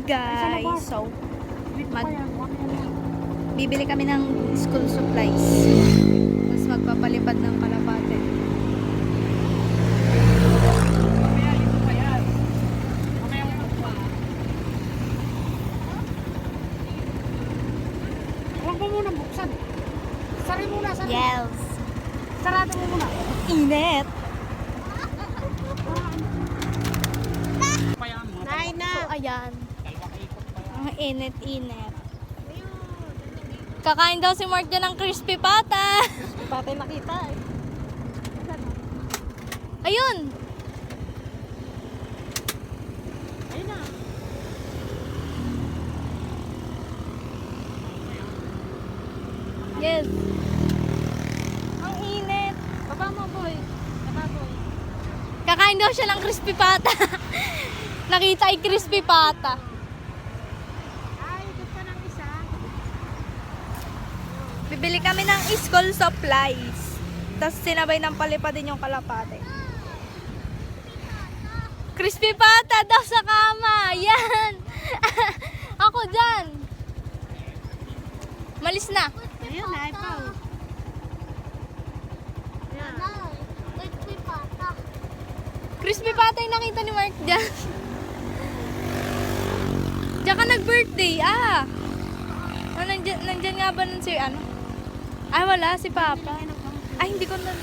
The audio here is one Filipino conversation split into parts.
guys. So, bibili kami ng school supplies. Tapos magpapalipad ng kalapate. Huwag mo muna buksan. Sari muna, sari. Yes. Sarado mo muna. Init. Nay na. So, ayan. Ang init-init. Kakain daw si Mark dyan ng crispy pata. Patay nakita eh. Ayun. Ayun na. Yes. Ang init. Baba mo, boy. Baba, boy. Kakain daw siya ng crispy pata. Nakita ay crispy pata. Ay, doon pa ng isa. Bibili kami ng school supplies. Tapos sinabay ng palipad din yung kalapate. Crispy pata daw sa kama. Yan. Ako dyan. Malis na. Ayun, ay pa. Crispy pata yung nakita ni Mark dyan. Diyan ka nag-birthday, ah. Oh, nandyan nga ba nun si ano? Ah, wala, si Papa. Ay, hindi ko na...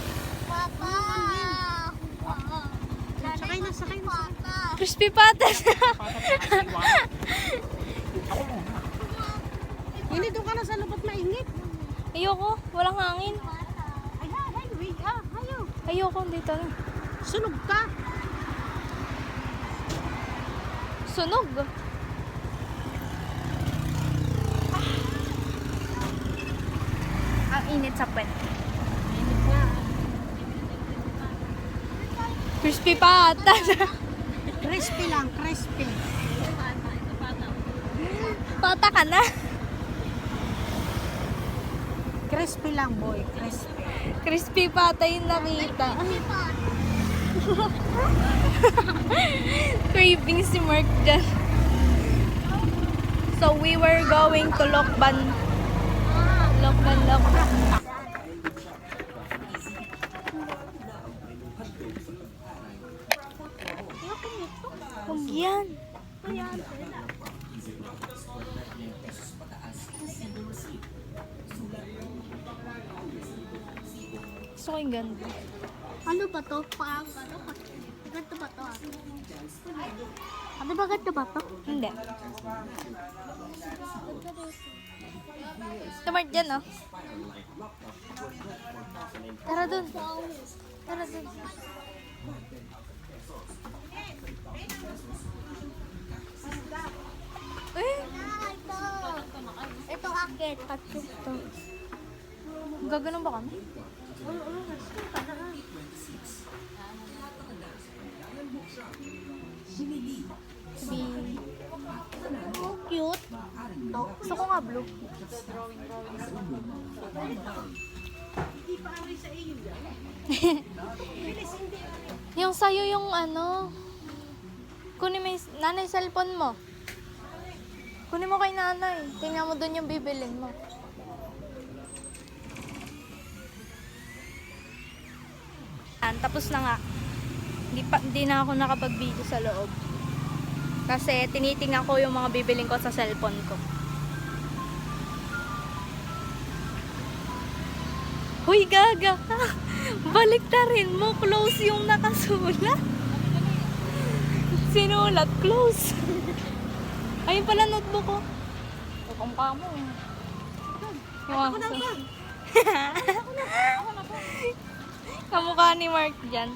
Sakay na, sakay na. Crispy pata. Hindi, doon ka na sa lubot mainit. Ayoko, walang hangin. Ay, highway. Ayaw. Ayoko, dito na. Sunog ka. Sunog. Ang init sa puwet. Mainit na. Crispy pata. Crispy lang, crispy. Pata ka na. Crispy lang, boy. Crispy. Crispy pata yung nakita. Craving si Mark dyan. So we were going to Lokban. Lokban. Huwag yan. Gusto ko yung ganda. Ano ba to? Ganto ba to? Ano ba ganto ba to? Hindi. Tamart dyan, oh. Tara dun. Tara dun. Eh, Ito akit. ito. Gaganon ba kami? Sabihin. Oh, cute. Gusto ko nga blue. Yung sa'yo yung ano. Kunin mo yung nanay cellphone mo. Kunin mo kay nanay. Tingnan mo dun yung bibilin mo. Tapos na nga. Hindi na ako nakapag-video sa loob. Kasi tinitingnan ko yung mga bibiling ko sa cellphone ko. Huy, gaga! Balik ta rin mo. Close yung nakasulat. Sinulat, close. Ayun pala notebook ko. Kamukha mo. Yung kamukha ni Mark dyan.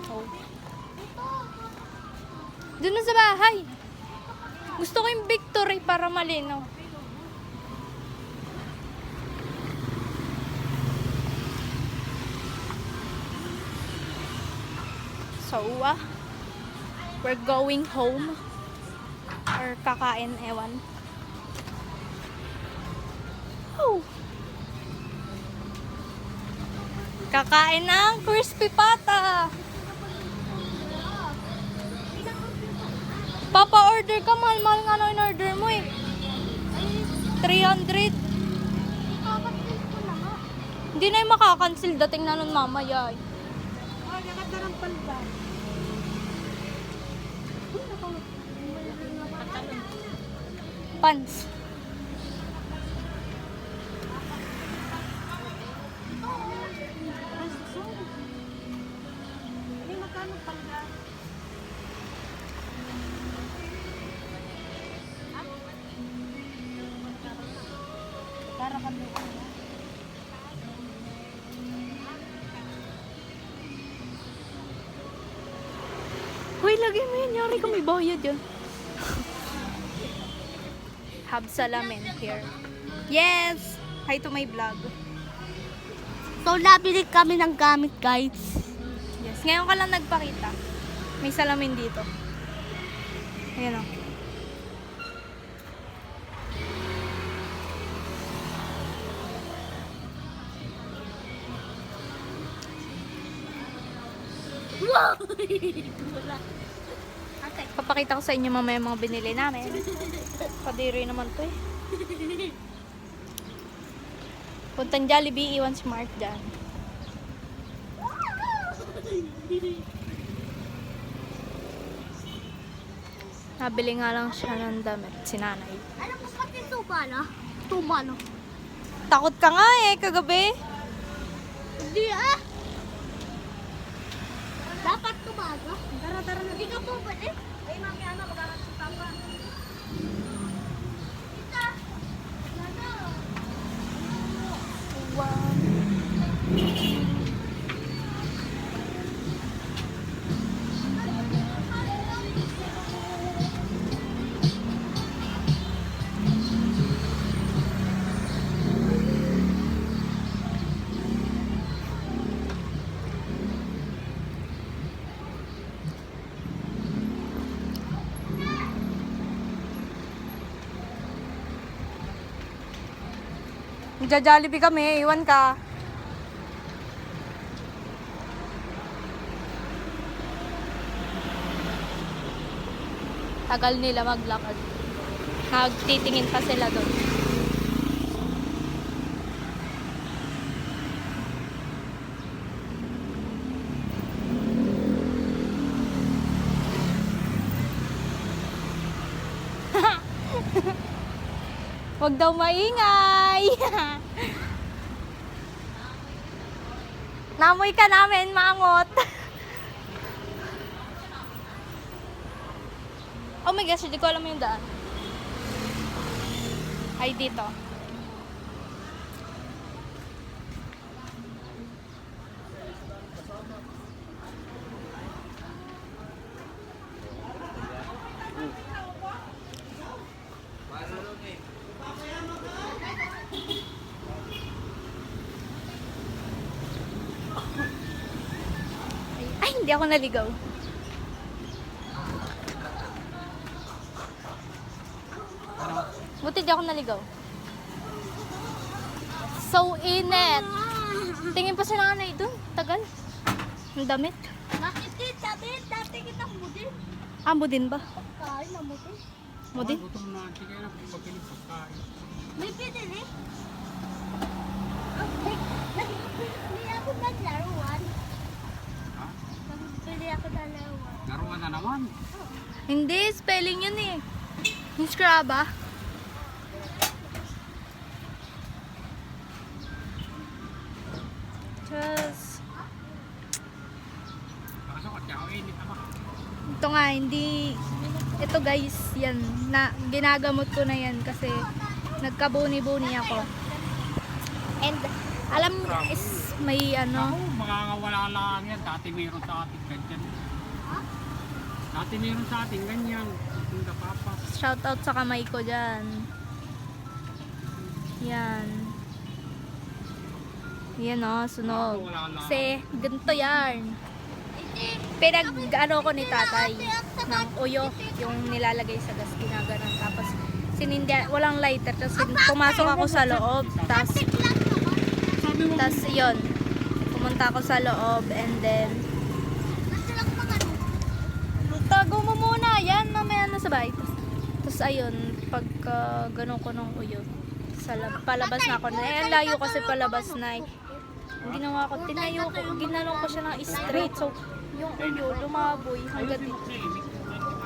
Oh. Doon na sa bahay. Gusto ko yung victory para malinaw. So, we're going home. Or kakain, ewan. Oh. Kakain ng crispy pata. Papa-order ka, mahal-mahal 300. Kakatil ko na nga. Hindi na yung makakancel. Dating na nun mamaya. Eh. Oh, gaganda ng palda. Pants. Hindi, magkano palda? Para kami ano? Uy, lagay mo yan. Yari ka may bayad yan. Have salamin here. Yes! Hi to my vlog. So, nabili kami ng gamit, guys. Yes. Ngayon ka lang nagpakita. May salamin dito. Ayan o. Wow! Papakita ko sa inyo mamaya mga binili namin. Padiri naman to eh. Puntang Jollibee, iwan si Mark dyan. Nabili nga lang siya ng damit, si nanay. Alam mo pati tumala? Tumala. Takot ka nga eh, kagabi. Hindi ah! Dapat tumaga. Tara, tara na. Hindi ka po pwede. Ay, mami, ano, magkakasutan ka. Tita! Ano? Wow. Magja-Jollibee kami, iwan ka. Tagal nila maglakad. Nagtitingin pa sila doon. Huwag daw maingay. Namoy ka namin, mangot. Oh my gosh, hindi ko alam yung daan. Ay, dito. Ay, hindi ako naligaw. Buti di ako naligaw. So init. Tingin pa si nanay dun. Tagal. Ang damit. Bakit din? Sabi, dati kitang budin. Amo din ba? Pagkain na budin. Mo din? Gutom na, sige na, pagkilig pagkain. May pinili. Nagbili ako ng laruan. Ha? Nagbili ako ng laruan. Laruan na naman. Hindi, spelling yun eh. Yung scrub ah. Just, Kaso at ako init naman. ito nga, hindi, ito guys, yan, na, ginagamot ko na yan kasi nagkabuni-buni ako. And, alam, is, may ano, Ako, makakawala lang yan. Dati meron sa ating ganyan. Dati meron sa ating ganyan. Yung napapas. shoutout sa kamay ko dyan. Yan. Yan o, sunog. Kasi, ganito yan. Pinag-ano ko ni tatay ng uyo, yung nilalagay sa gas, ginaganon. Tapos, walang lighter. Tapos, pumasok ako sa loob. Tapos, yun. Pumunta ako sa loob and then, tago mo muna. Yan, mamaya na sa bahay. Tapos, ayun, pagka gano'n ko ng uyo, palabas na ako na. Ang layo kasi palabas na. Ang ginawa ko, tinayo ko, ginanong ko siya ng straight. So, yung uyo, lumaboy hanggang dito.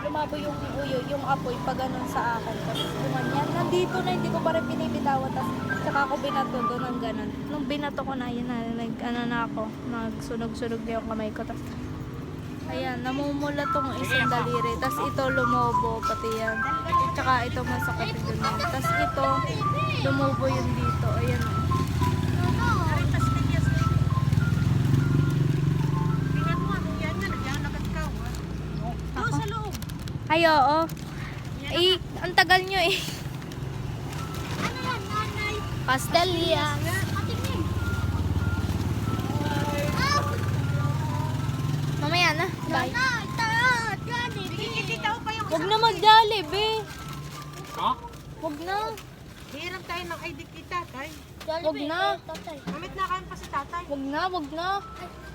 Lumaboy yung uyo, yung apoy, pag ganun sa akin. Tapos gumanyan. Nandito na, hindi ko pa rin pinibitawan. Tapos, tsaka ako binato doon ng ganun. Nung binato ko na, yun na, na ako. Nagsunog-sunog na yung kamay ko. Tapos, ayan, namumula tong isang daliri. Tapos ito lumobo, pati yan. Tsaka ito masakit din. Tapos ito, lumubo yun dito. Ayan o. Ay, oo. Eh, ang tagal nyo eh. Ano yan, nanay? Pastel yan. Patingin. Mamaya na. Bye. Nanay, tara, Jollibee. Huwag na mag-Jollibee. Ha? Huwag na. Hiram tayo ng ID kita, tay. Huwag na. Mamit na kayo pa si tatay. Huwag na, huwag na.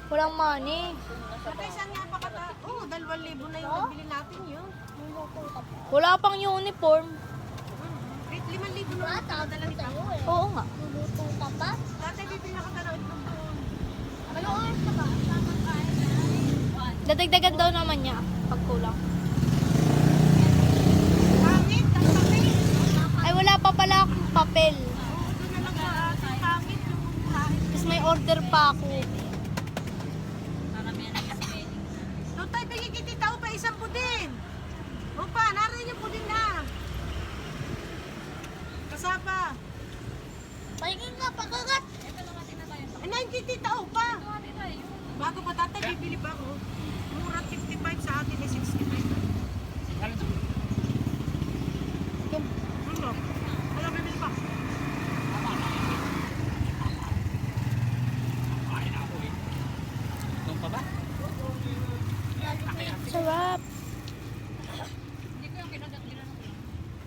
Walang money. Tatay, saan nga pa kata? Oo, 2,000 na yung nabili natin yun. Wala pang uniform. 5,000 na lang dala nito. Oo nga. Luluto ka pa? Tatay, bibili na kita ng itlog doon. Ano oras na ba? Dadagdagan daw naman niya pag kulang. Pangit, ang pangit. Ay, wala pa pala akong papel. Oo, doon na lang sa ating pangit yung kahit. Tapos may order pa ako. Doon tayo, bigigiti tao pa, isang pudin. Opa, narin yung pudin na. Kasapa. Paingin nga, pagkagat. Ay, 90 tao pa. Bago pa tatay, bibili pa ako. Mura 55 sa atin ay 65. Ano? Wala bibili pa. Kain na ako eh. Doon pa ba? Sarap.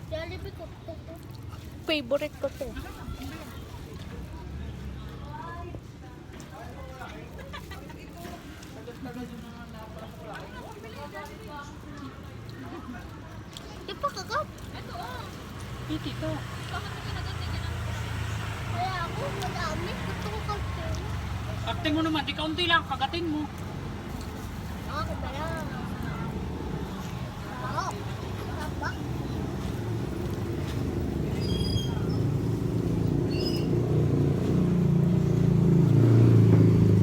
Jollibee ko. Favorite ko to. Di pa kagat. Titi to. Kaya ako, madami. Gusto ko kasi. Karting mo naman, di kaunti lang, kagatin mo. Ako ba yan? Ako. Tapa.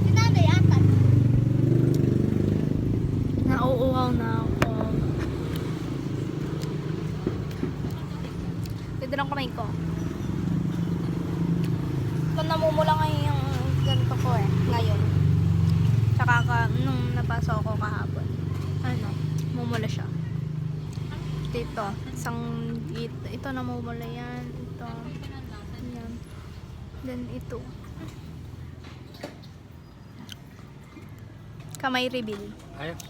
Sinanay atan. Nauuhaw na ako. Ganda ng kamay ko. Kung namumula ngayon yung ganito ko eh. Ngayon. Tsaka nung napasok ako kahapon. Ano, mumula siya. Dito. Ito namumula yan. Ito. Yan. Then ito. Kamay reveal. Ayos.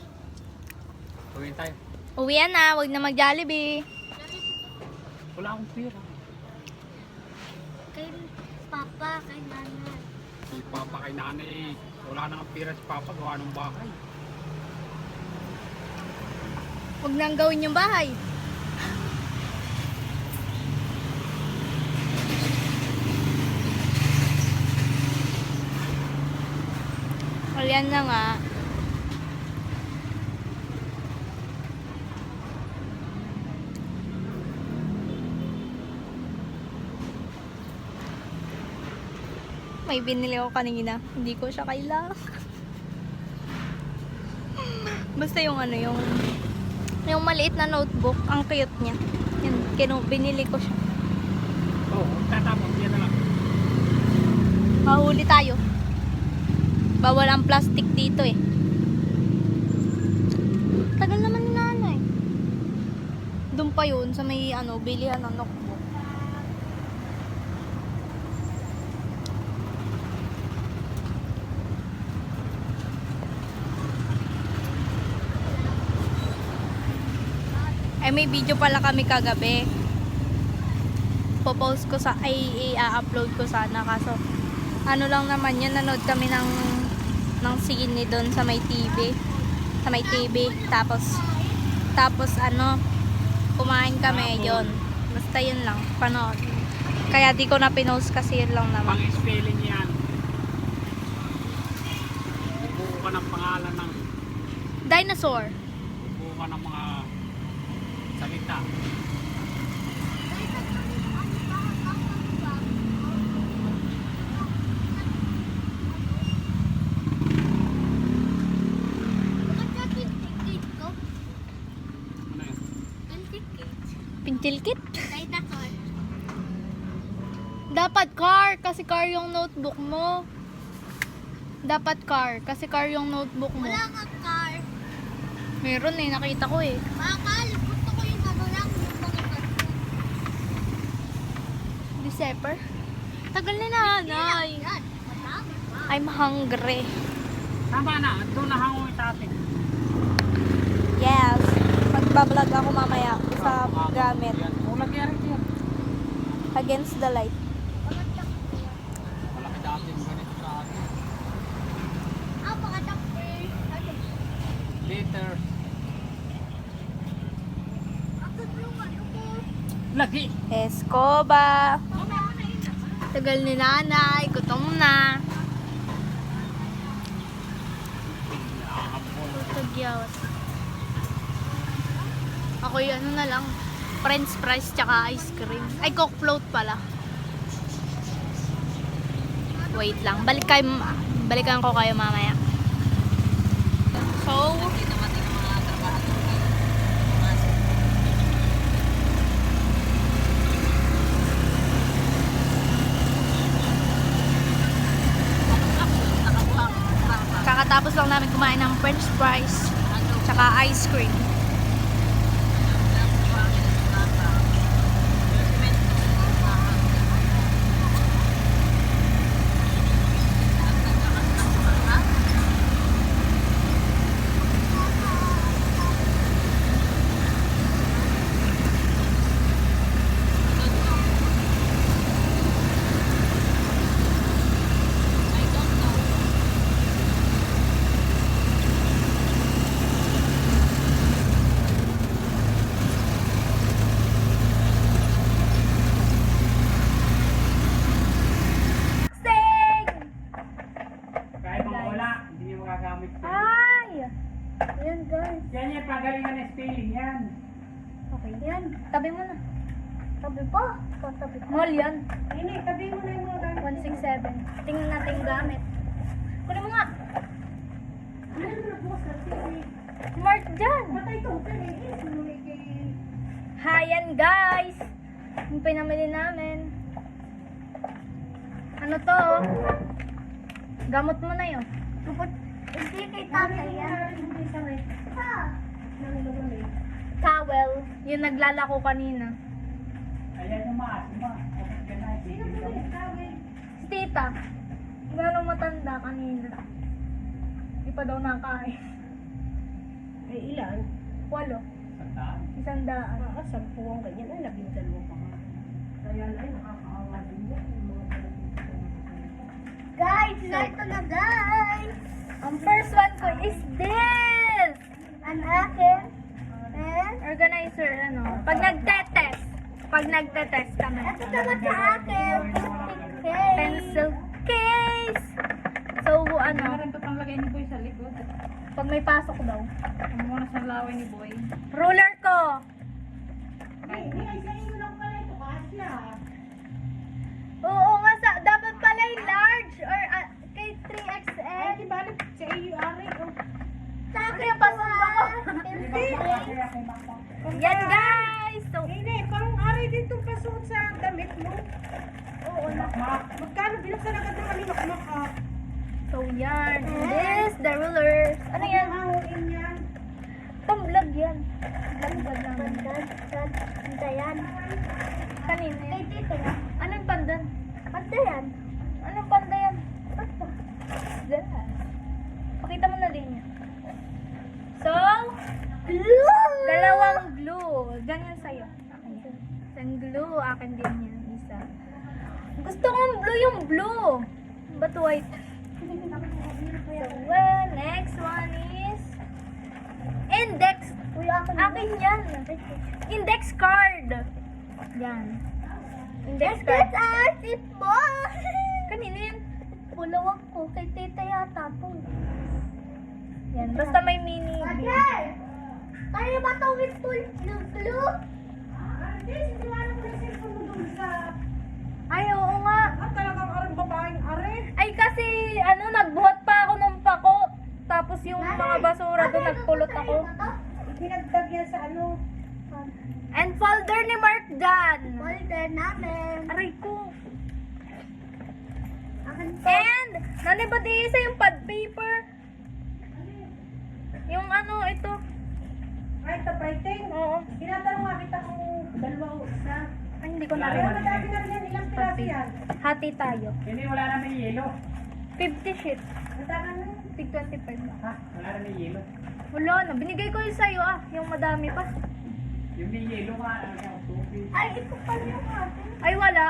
Uwi tayo. Uwi na, wag na mag-Jollibee. Wala akong pera. Kay papa, kay nanay. Si Papa kay nanay eh. Wala nang pera si Papa, gawa ng bahay. Wag nang gawin yung bahay. Ayan na nga. May binili ako kanina. Hindi ko siya kailangan. Basta yung ano, yung maliit na notebook. Ang cute niya. Yan, binili ko siya. Oo, tatapos yan na lang. Mahuli tayo. Bawal ang plastic dito eh. Tagal naman ni nanay. Doon pa yun sa may ano, bilihan ng notebook. Ay, may video pala kami kagabi. Popost ko i-upload ko sana. Kaso, ano lang naman yun, nanood kami ng sine doon sa may TV. Sa may TV. Tapos ano, kumain kami yon. Basta yun lang, panood. Kaya di ko na pinost kasi yun lang naman. Pang-spelling yan. Buo ka ng pangalan ng Dinosaur. buo ka ng mga salita. Ano yun? Pintilkit. Dinosaur. Dapat car, kasi car yung notebook mo. Dapat car, kasi car yung notebook mo. Wala kang car. Meron eh, nakita ko eh. Bakal, gusto ko yung ano lang, yung mga cartoon. December? Tagal na nanay. Yan, madami pa. I'm hungry. Tama na, doon na hangoy sa atin. Yes. Magbablog ako mamaya sa gamit. Ulag yan yan. Against the light. Malaki dati yung ganito sa atin. Pakatap Later. eh. Lagi. Escoba. Tagal ni nanay. Gutom na. Tagyawat. Ako yung ano na lang. French fries tsaka ice cream. Ay, Coke float pala. Wait lang. Balikan ko kayo mamaya. So, kakatapos lang namin kumain ng french fries tsaka ice cream. Kahit mga wala, hindi niya magagamit. Ay! Ayan guys. Yan yung pagalingan ng spelling yan. Okay, yan. Tabi mo na. Tabi pa. Tabi. Mall yan. Ini, tabi mo na yung mga gamit. 167. Tingnan natin yung gamit. Kunin mo nga. Meron na po sa TV. Mark dyan. Patay ito, pero eh, sumuli kay... Hayan guys. Yung pinamili namin. Ano to? Gamot mo na yun. Hindi kay tatay yan. Hindi sa may... Nalulungan eh. Towel. Yung naglalako kanina. Ayan yung maas. Sino po yung tawag? Si tita. Gano'ng matanda kanina. Di pa daw nakain. Eh, ilan? 8. Sandaan. 100. Sampu ang ganyan. Ay, 12 pa nga. Kaya ay, nakakaawa din yan. Yung mga Guys, ito na guys. Ang first one ko is this! Ang akin. And, Organizer, ano? Pag nagte-test kami. ito naman sa akin. Okay. Pencil case! So, ano? Meron pa pang lagay ni Boy sa likod. Pag may pasok daw. Ang mga sa laway ni Boy. Ruler ko! Ay, sa iyo lang pala ito. Kasya. Oo nga, dapat pala yung large or kay 3XL. Ay, di ba? Sa iyo, Ari. Oh. Sa akin yung pasok ako. Yan guys! So, Hindi, parang Ari din itong pasuot sa damit mo. oo na. Magkano bilang sa agad ng alimak-mak ha? So, yan. This, the ruler. Ano yan? Hanguin yan. Pang-vlog yan. Vlog namin. Pandan. Kanina Kay yan. tito na. Anong pandan? Pandan. Anong panda yan? Yan. Pakita mo na din yan. So, dalawang glue. Ganyan sa'yo. Isang glue. Akin din yan. Isa. Gusto kong blue yung blue. But white. So, well, next one is index. Akin yan. Index card. Yan. Index card. Asip mo! Kanina yan. Pulawag ko kay tita yata to. Yan, basta may mini bill. Kaya ba ito with full glue? Ay, oo nga. Talagang arang babaeng are. Ay, kasi, nagbuhat pa ako ng pako. Tapos yung mga basura doon, nagpulot ako. Pinagdag yan sa ano. And folder ni Mark dyan. Folder namin. Aray ko. Akin to. And, nanibad isa yung pad paper. Yung ito. Ay, typewriting. Oo. Tinatanong nga kita kung dalawa o isa. Ay, hindi ko na Pero rin. madami na rin yan. Ilang piraso yan? Hati tayo. Hindi, wala na may yelo. 50 sheet. Matama na. Tig 25. Ha? Wala na may yelo. Wala na. Binigay ko yung sa'yo yung madami pa. Yung may yelo nga, tubig. Ay, ito pala yung atin. Ay, wala.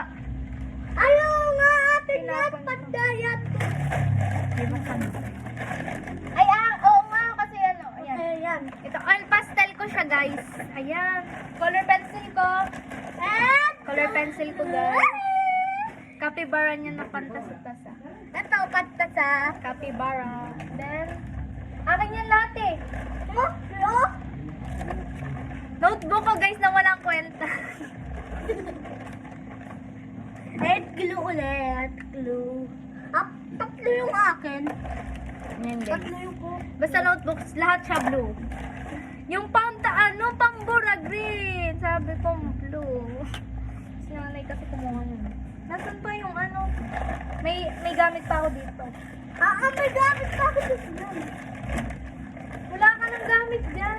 Ayaw nga atin Tinapon yan, ko. pandayat. Ay, oo nga. Kasi ayan. Okay, yan. Ito, pastel ko siya, guys. Ayan. Color pencil ko. And, Color pencil ko, guys. Capybara niya na pantasa-tasa. ito, kanta sa... Capybara. Then, akin yan lahat eh. Look! Notebook ko, guys, na walang kwenta. And glue ulit. Glue. Tatlo yung akin. Yan, guys. Tatlo yung ko. Basta notebooks, lahat siya blue. Yung pambura green. Sabi ko blue. Si nanay kasi kumuha yun. Nasaan pa yung May gamit pa ako dito. May gamit pa ako dito. Wala ka ng gamit dyan.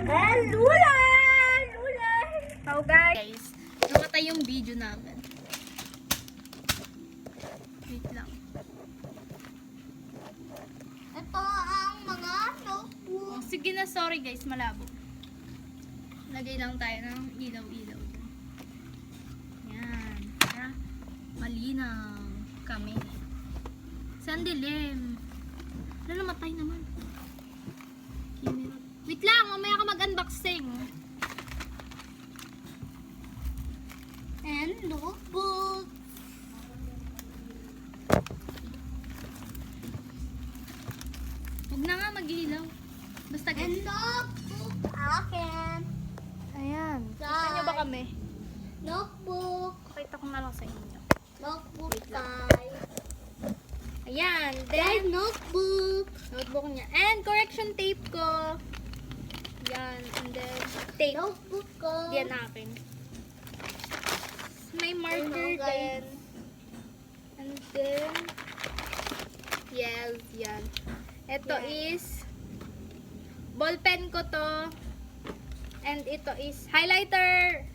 And lulay! Lulay! So guys, namatay yung video namin. Wait lang. Ito ang mga notebook. Oh, sige na, sorry guys, malabo. Lagay lang tayo ng ilaw-ilaw. Yan. Para malinaw kami. Saan dilim? Wala, namatay naman. Camera. Wait lang, mamaya ka mag-unboxing. And notebook. Huwag na nga mag-ilaw. Basta And guys. notebook. Akin. Ayan. Kita nyo ba kami? Notebook. Pakita ko na lang sa inyo. Notebook Wait lang. guys. Ayan. And Then, notebook. notebook niya. And correction tape ko. Yan. And then, tape. Notebook ko. Yan akin. May marker Ayun, guys. din. And then, yes, yan. Ito is, ballpen ko to. And ito is highlighter.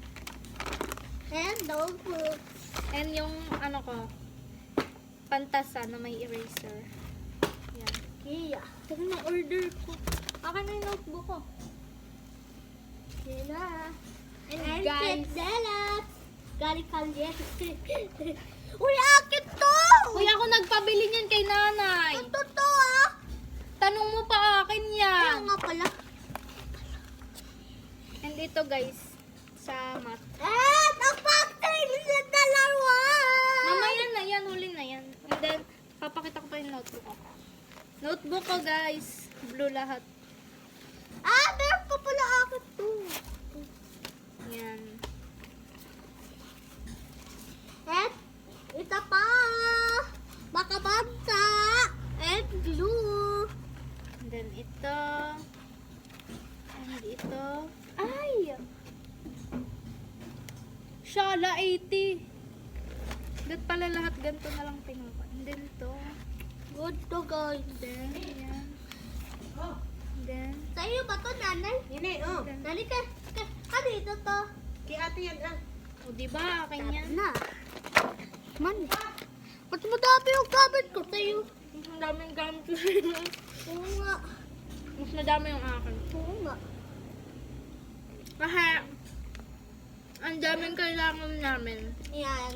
And notebook. And yung, ko, pantasa na may eraser. Yan. Kaya. Tignan mo, order ko. Akin na yung notebook ko. Kaya. And And guys, Delas. Galing kalye. Uy, akin to! kuya ako nagpabili niyan kay nanay. Ito to ah. Tanong mo pa akin yan. Kaya nga pala. And ito guys, sa mat. And ang factory sa dalawa. Mamaya na yan, huli na yan. And then, papakita ko pa yung notebook ko. Notebook ko guys, blue lahat. Meron pa pala akin to. Yan. And ito pa. Makabanta. And glue. And then ito. And ito. Ay! Shala 80. Ba't pala lahat ganito na lang pinuha? And then ito. Good to guys. Then, yan. Then, Sa'yo ba to, nanay? Yun oh. Nani ka dito to. Kay ate yan o diba, akin yan. Na. Man. Ba't madami yung gamit ko sa'yo? Mas madaming gamit ko sa'yo. Oo nga. Mas madami yung akin. Oo nga. Kasi, ang daming kailangan namin. Yan.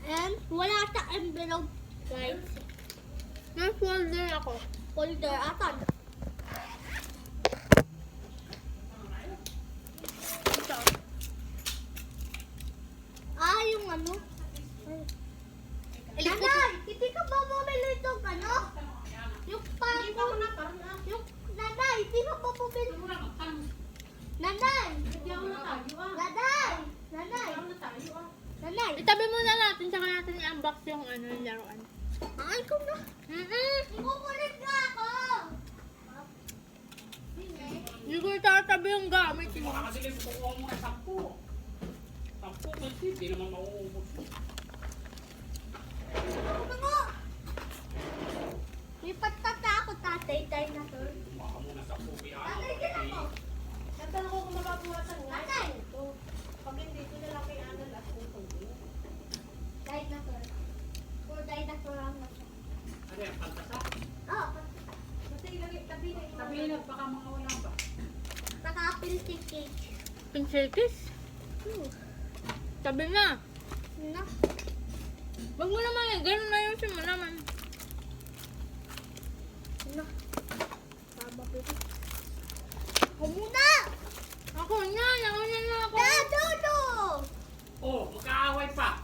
And wala sa envelope, guys. May folder ako. Folder. Asan? Nanay! Nagyaw na tayo ah. Nanay! Nanay! Nagyaw na tayo ah. Nanay! Itabi muna natin, saka natin i-unbox yung yung laruan. Ay, ikaw na. Ikukulit nga ako! Hindi ko itatabi yung gamit. Makakadilim ko kuha mo ng 10. 10 kasi, di naman mauubos. Ano mo? May patata ako, tatay, dinosaur. Baka muna 10 kaya. Tatay, din ako. Tatanong ko kung mababuhasan nga. Tatay! Ito. Pag hindi ko na lang kay Anal at utong ko. Dinosaur. Puro dinosaur ang nasa. Ano yan, pantasa? Oh, Basta ilagay, tabi na. Sabihin na, baka mga wala ba? naka-apple ticket. Pinselkis? Tabi na. No? Wag mo naman eh. Ganun na yung mo naman. No? Tama ko ito. Ako muna! Ako na. Ako na ako. Dodo! Oh, magkaaway pa.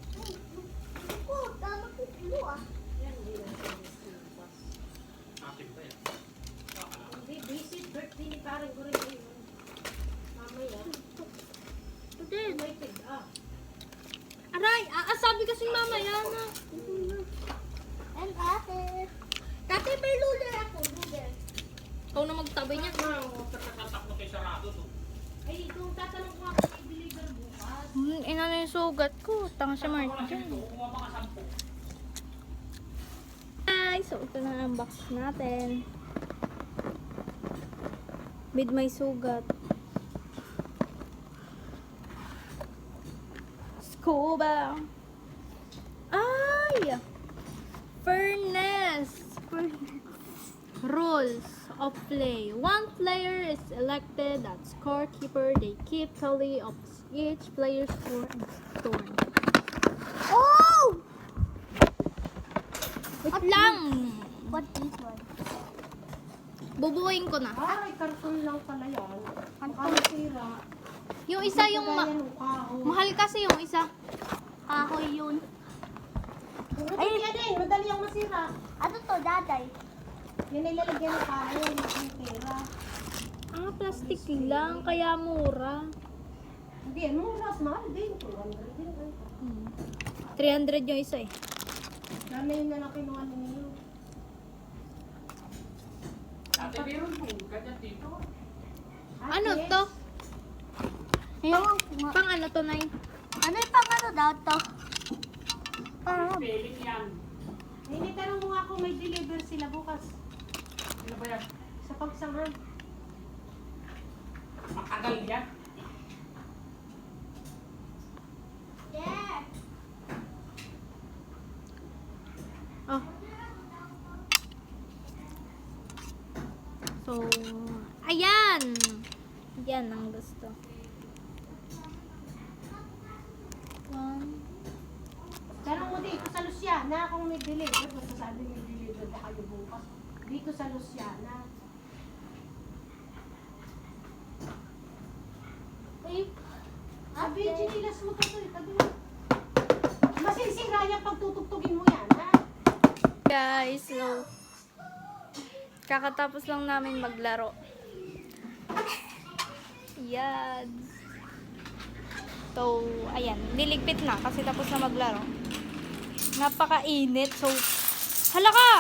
Ako, tama ko ito ah. Yan, hindi na siya bukas. Akin pa yan. Hindi, busy birthday ni parang ko rin ngayon. Mamaya. Ito May pig ah. Aray, sabi kasi mamaya na. And ate. Tatay, may luler ako. Luler. Ikaw na magtabi niya. Tatatak mo tayo sarado to. Ay, kung tatanong ko ako i-deliver bukas. Ina na yung sugat ko. Tanga siya Wala Martin. dito, kuha mga 10. Hi! So, ito na ang box natin. With my sugat. Scuba! Ay! Furnace! Rules of play. One player is elected as scorekeeper. They keep tally of each player's score and score. Oh! Wait lang! What is one? Bubuuin ko na. Ay, karton lang pala yan. Ang sira. Yung isa yung Kagaya ng kahoy. mahal kasi yung isa. Kahoy yun. Ay, yan din. Madali ang masira. Ano to, daday? Yan ay lalagyan ng kahoy. Ang pera. Plastic lang, kaya mura. Hindi, ano mas mahal din. 200 din. 300 yung isa eh. Dami yun na lang kinuha ninyo. Dati meron po, ganyan dito. Ano to? Yung, pang ano to, Nay? Ano yung pang ano daw to? Feeling yan. Ay, tanong mo nga kung may deliver sila bukas. Ano ba yan? Sa pagsangan. Matagal yan. Yeah! Oh. So, ayan! Yan ang gusto. One. Tanong mo dito sa Luciana kung may deliver. Basta sabi may deliver na kayo bukas. Dito sa Luciana. Ay, Sabi, chinilas mo to eh. Tabi mo. Masisira yan pag tutugtugin mo yan, ha? Guys, so, kakatapos lang namin maglaro. Yan. So, ayan, niligpit na kasi tapos na maglaro. Napakainit. So, hala ka!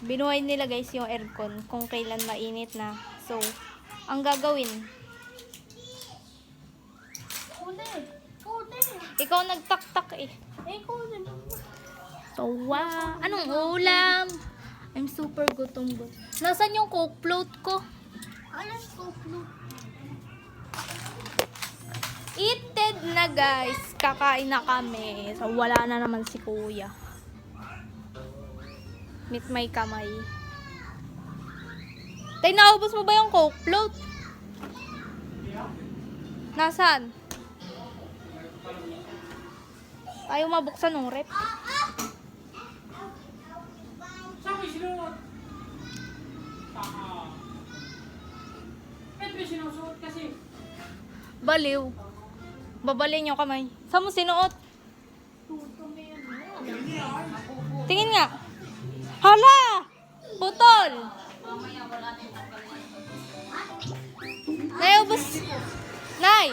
Binuhay nila guys yung aircon kung kailan mainit na. So, ang gagawin, ikaw nagtaktak eh. So, wow. Anong ulam? I'm super gutom. Nasaan yung Coke float ko? ano yung koplo? Eated na guys. Kakain na kami. So, wala na naman si kuya. Meet my kamay. Tay, naubos mo ba yung Coke float? Nasaan? Ayaw mabuksan ng rep. Saan mo sinuot? Saka. Ba't may sinusuot kasi? Baliw. Babalin yung kamay. Saan mo sinuot? Tingin nga. Hala! Putol! Nay, ubos. Nay!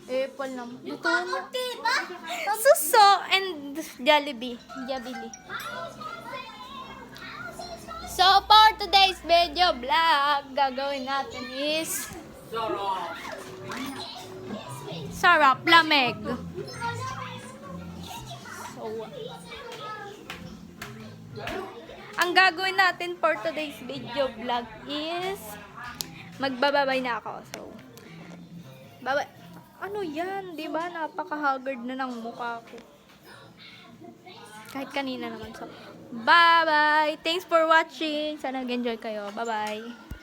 Apple naman. Dito na. Suso and Jollibee. Jollibee. So, for today's video vlog, gagawin natin is sarap lamig. So, ang gagawin natin for today's video vlog is magbababay na ako. So, babay. Ano yan? Diba? Napaka-haggard na ng mukha ko. Kahit kanina naman. So, bye-bye! Thanks for watching! Sana nag-enjoy kayo. Bye-bye!